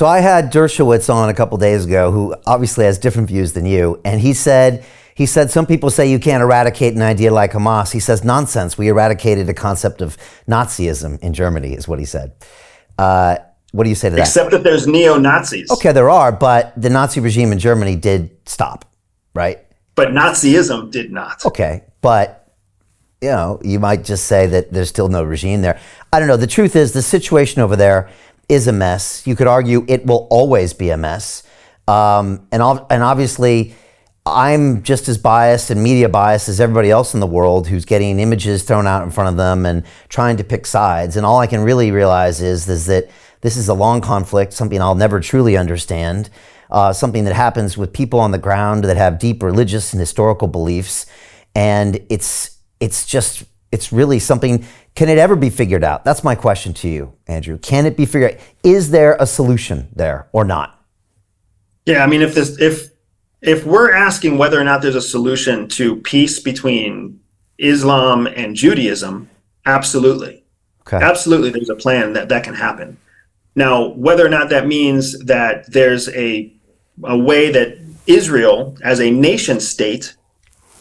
So I had Dershowitz on a couple days ago, who obviously has different views than you, and he said some people say you can't eradicate an idea like Hamas. He says nonsense. We eradicated the concept of Nazism in Germany, is what he said. What do you say to that? Except that there's neo-Nazis. Okay, there are, but the Nazi regime in Germany did stop, right? But Nazism did not. Okay, but you might just say that there's still no regime there. I don't know. The truth is, the situation over there is a mess. You could argue it will always be a mess. And obviously, I'm just as biased and media biased as everybody else in the world who's getting images thrown out in front of them and trying to pick sides. And all I can really realize is that this is a long conflict, something I'll never truly understand, something that happens with people on the ground that have deep religious and historical beliefs. And it's really something. Can it ever be figured out? That's my question to you, Andrew. Can it be figured out? Is there a solution there or not? Yeah, I mean, if we're asking whether or not there's a solution to peace between Islam and Judaism, absolutely. Okay. Absolutely, there's a plan that can happen. Now, whether or not that means that there's a way that Israel as a nation state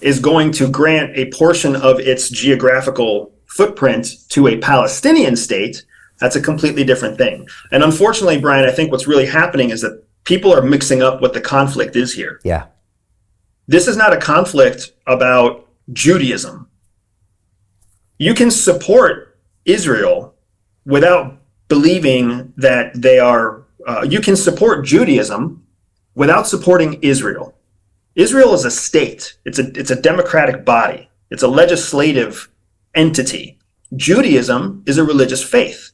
is going to grant a portion of its geographical footprint to a Palestinian state, that's a completely different thing. And unfortunately, Brian, I think what's really happening is that people are mixing up what the conflict is here. Yeah. This is not a conflict about Judaism. You can support Israel without believing that they are, you can support Judaism without supporting Israel. Israel is a state. It's a democratic body. It's a legislative entity. Judaism is a religious faith.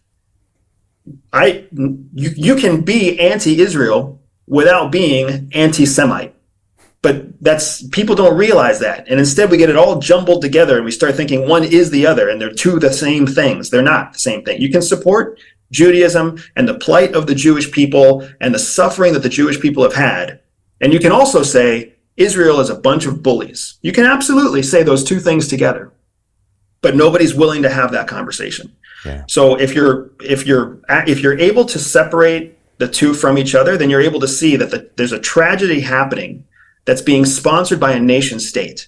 You can be anti-Israel without being anti-Semite. But people don't realize that. And instead we get it all jumbled together and we start thinking one is the other and they're two the same things. They're not the same thing. You can support Judaism and the plight of the Jewish people and the suffering that the Jewish people have had. And you can also say Israel is a bunch of bullies. You can absolutely say those two things together, but nobody's willing to have that conversation. Yeah. So if you're able to separate the two from each other, then you're able to see that there's a tragedy happening that's being sponsored by a nation state,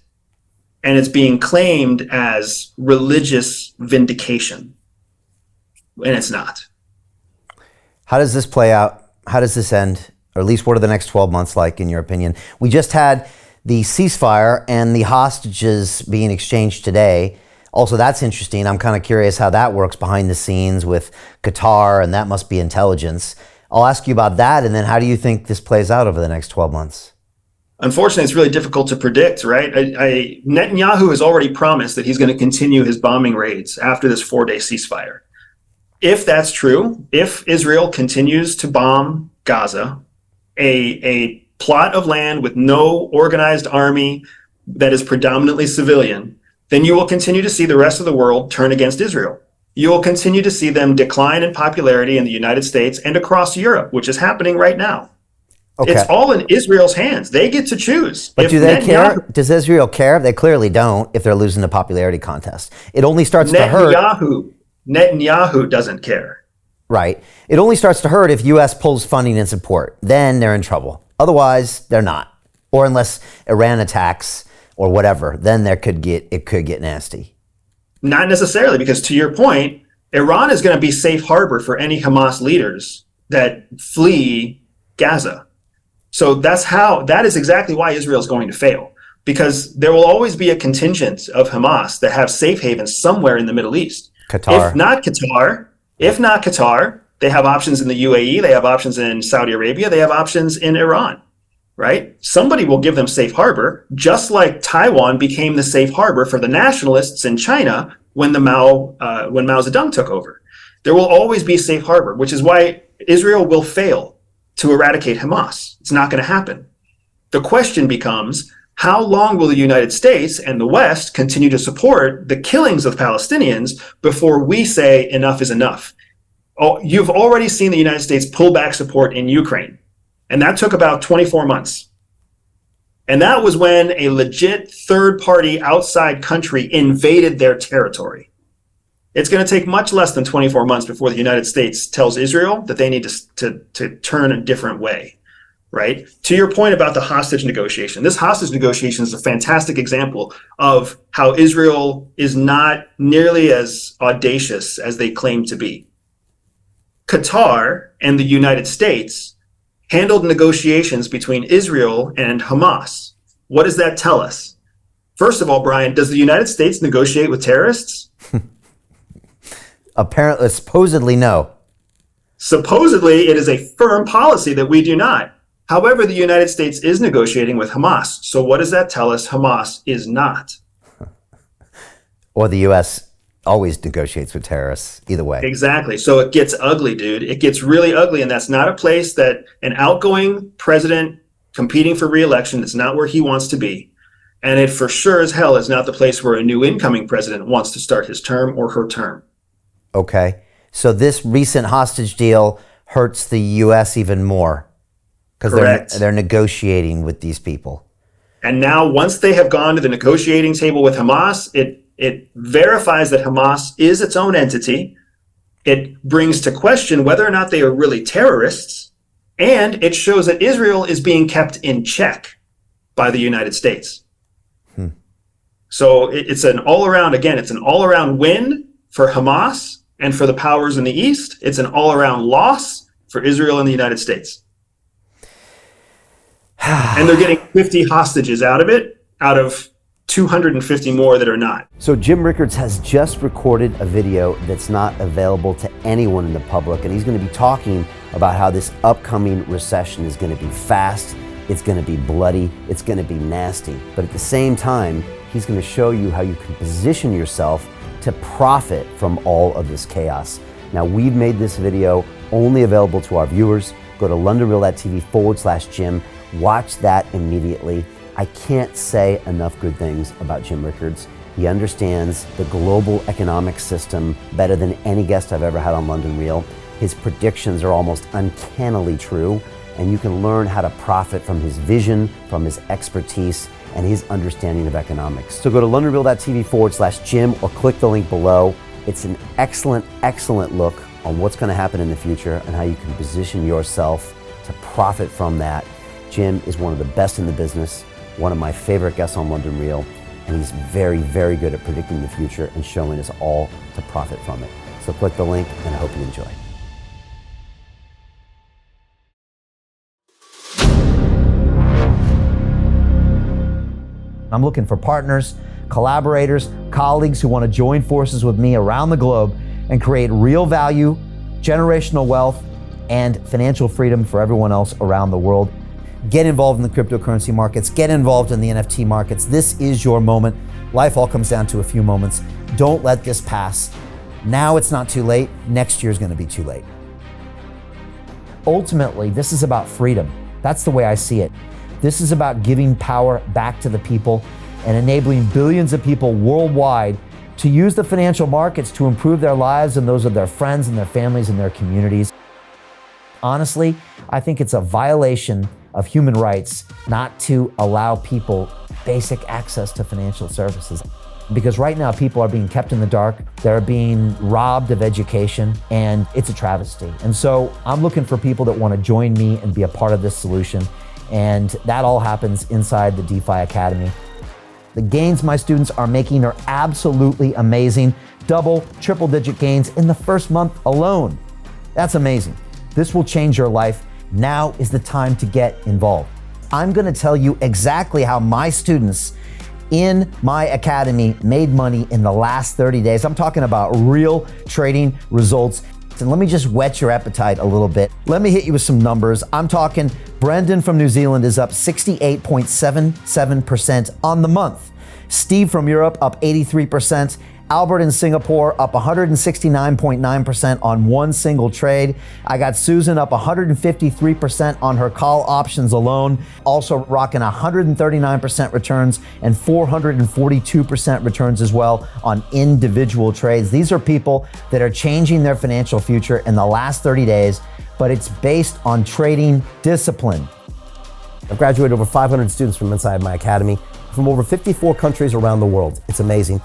and it's being claimed as religious vindication, and it's not. How does this play out? How does this end? Or at least what are the next 12 months like, in your opinion? We just had the ceasefire and the hostages being exchanged today. Also, that's interesting. I'm kind of curious how that works behind the scenes with Qatar, and that must be intelligence. I'll ask you about that, and then how do you think this plays out over the next 12 months? Unfortunately, it's really difficult to predict, right? Netanyahu has already promised that he's going to continue his bombing raids after this 4-day ceasefire. If that's true, if Israel continues to bomb Gaza, a plot of land with no organized army that is predominantly civilian, then you will continue to see the rest of the world turn against Israel. You will continue to see them decline in popularity in the United States and across Europe, which is happening right now. Okay. It's all in Israel's hands. They get to choose. But do they care? Does Israel care? They clearly don't if they're losing the popularity contest. It only starts to hurt. Netanyahu doesn't care. Right. It only starts to hurt if U.S. pulls funding and support. Then they're in trouble. Otherwise, they're not. Or unless Iran attacks or whatever, then it could get nasty. Not necessarily, because to your point, Iran is going to be safe harbor for any Hamas leaders that flee Gaza. So that is exactly why Israel is going to fail, because there will always be a contingent of Hamas that have safe havens somewhere in the Middle East. Qatar. If not Qatar, they have options in the UAE, they have options in Saudi Arabia, they have options in Iran, right? Somebody will give them safe harbor, just like Taiwan became the safe harbor for the nationalists in China when Mao Zedong took over. There will always be a safe harbor, which is why Israel will fail to eradicate Hamas. It's not going to happen. The question becomes, how long will the United States and the West continue to support the killings of Palestinians before we say enough is enough? Oh, you've already seen the United States pull back support in Ukraine, and that took about 24 months. And that was when a legit third-party outside country invaded their territory. It's going to take much less than 24 months before the United States tells Israel that they need to turn a different way, right? To your point about the hostage negotiation, this hostage negotiation is a fantastic example of how Israel is not nearly as audacious as they claim to be. Qatar and the United States handled negotiations between Israel and Hamas. What does that tell us? First of all, Brian, does the United States negotiate with terrorists? Apparently, supposedly, no. Supposedly, it is a firm policy that we do not. However, the United States is negotiating with Hamas. So what does that tell us? Hamas is not. Or the U.S. always negotiates with terrorists, either way. Exactly. So it gets ugly, dude. It gets really ugly. And that's not a place that an outgoing president competing for re-election, it's not where he wants to be. And it for sure as hell is not the place where a new incoming president wants to start his term or her term. Okay. So this recent hostage deal hurts the U.S. even more because they're negotiating with these people. And now once they have gone to the negotiating table with Hamas, it verifies that Hamas is its own entity. It brings to question whether or not they are really terrorists. And it shows that Israel is being kept in check by the United States. So it's an all-around win for Hamas and for the powers in the East. It's an all-around loss for Israel and the United States. And they're getting 50 hostages out of it, out of 250 more that are not. So Jim Rickards has just recorded a video that's not available to anyone in the public, and he's going to be talking about how this upcoming recession is going to be fast, it's going to be bloody, it's going to be nasty. But at the same time, he's going to show you how you can position yourself to profit from all of this chaos. Now, we've made this video only available to our viewers. Go to londonreal.tv/Jim. Watch that immediately. I can't say enough good things about Jim Rickards. He understands the global economic system better than any guest I've ever had on London Real. His predictions are almost uncannily true, and you can learn how to profit from his vision, from his expertise, and his understanding of economics. So go to londonreal.tv/Jim or click the link below. It's an excellent, excellent look on what's going to happen in the future and how you can position yourself to profit from that. Jim is one of the best in the business, one of my favorite guests on London Real, and he's very, very good at predicting the future and showing us all to profit from it. So click the link, and I hope you enjoy. I'm looking for partners, collaborators, colleagues who want to join forces with me around the globe and create real value, generational wealth, and financial freedom for everyone else around the world. Get involved in the cryptocurrency markets, get involved in the NFT markets. This is your moment. Life all comes down to a few moments. Don't let this pass. Now it's not too late. Next year's going to be too late. Ultimately, this is about freedom. That's the way I see it. This is about giving power back to the people and enabling billions of people worldwide to use the financial markets to improve their lives and those of their friends and their families and their communities. Honestly, I think it's a violation of human rights not to allow people basic access to financial services. Because right now people are being kept in the dark, they're being robbed of education, and it's a travesty. And so I'm looking for people that want to join me and be a part of this solution. And that all happens inside the DeFi Academy. The gains my students are making are absolutely amazing. Double, triple digit gains in the first month alone. That's amazing. This will change your life. Now is the time to get involved. I'm going to tell you exactly how my students in my academy made money in the last 30 days. I'm talking about real trading results. And let me just whet your appetite a little bit. Let me hit you with some numbers. I'm talking Brendan from New Zealand is up 68.77% on the month. Steve from Europe up 83%. Albert in Singapore up 169.9% on one single trade. I got Susan up 153% on her call options alone, also rocking 139% returns and 442% returns as well on individual trades. These are people that are changing their financial future in the last 30 days, but it's based on trading discipline. I've graduated over 500 students from inside my academy from over 54 countries around the world. It's amazing.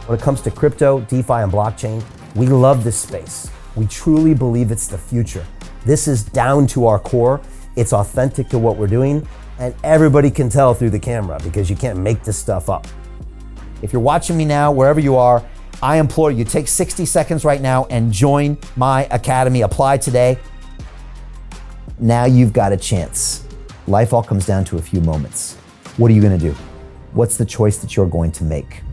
When it comes to crypto, DeFi, and blockchain, we love this space. We truly believe it's the future. This is down to our core. It's authentic to what we're doing, and everybody can tell through the camera because you can't make this stuff up. If you're watching me now, wherever you are, I implore you, take 60 seconds right now and join my academy. Apply today. Now you've got a chance. Life all comes down to a few moments. What are you gonna do? What's the choice that you're going to make?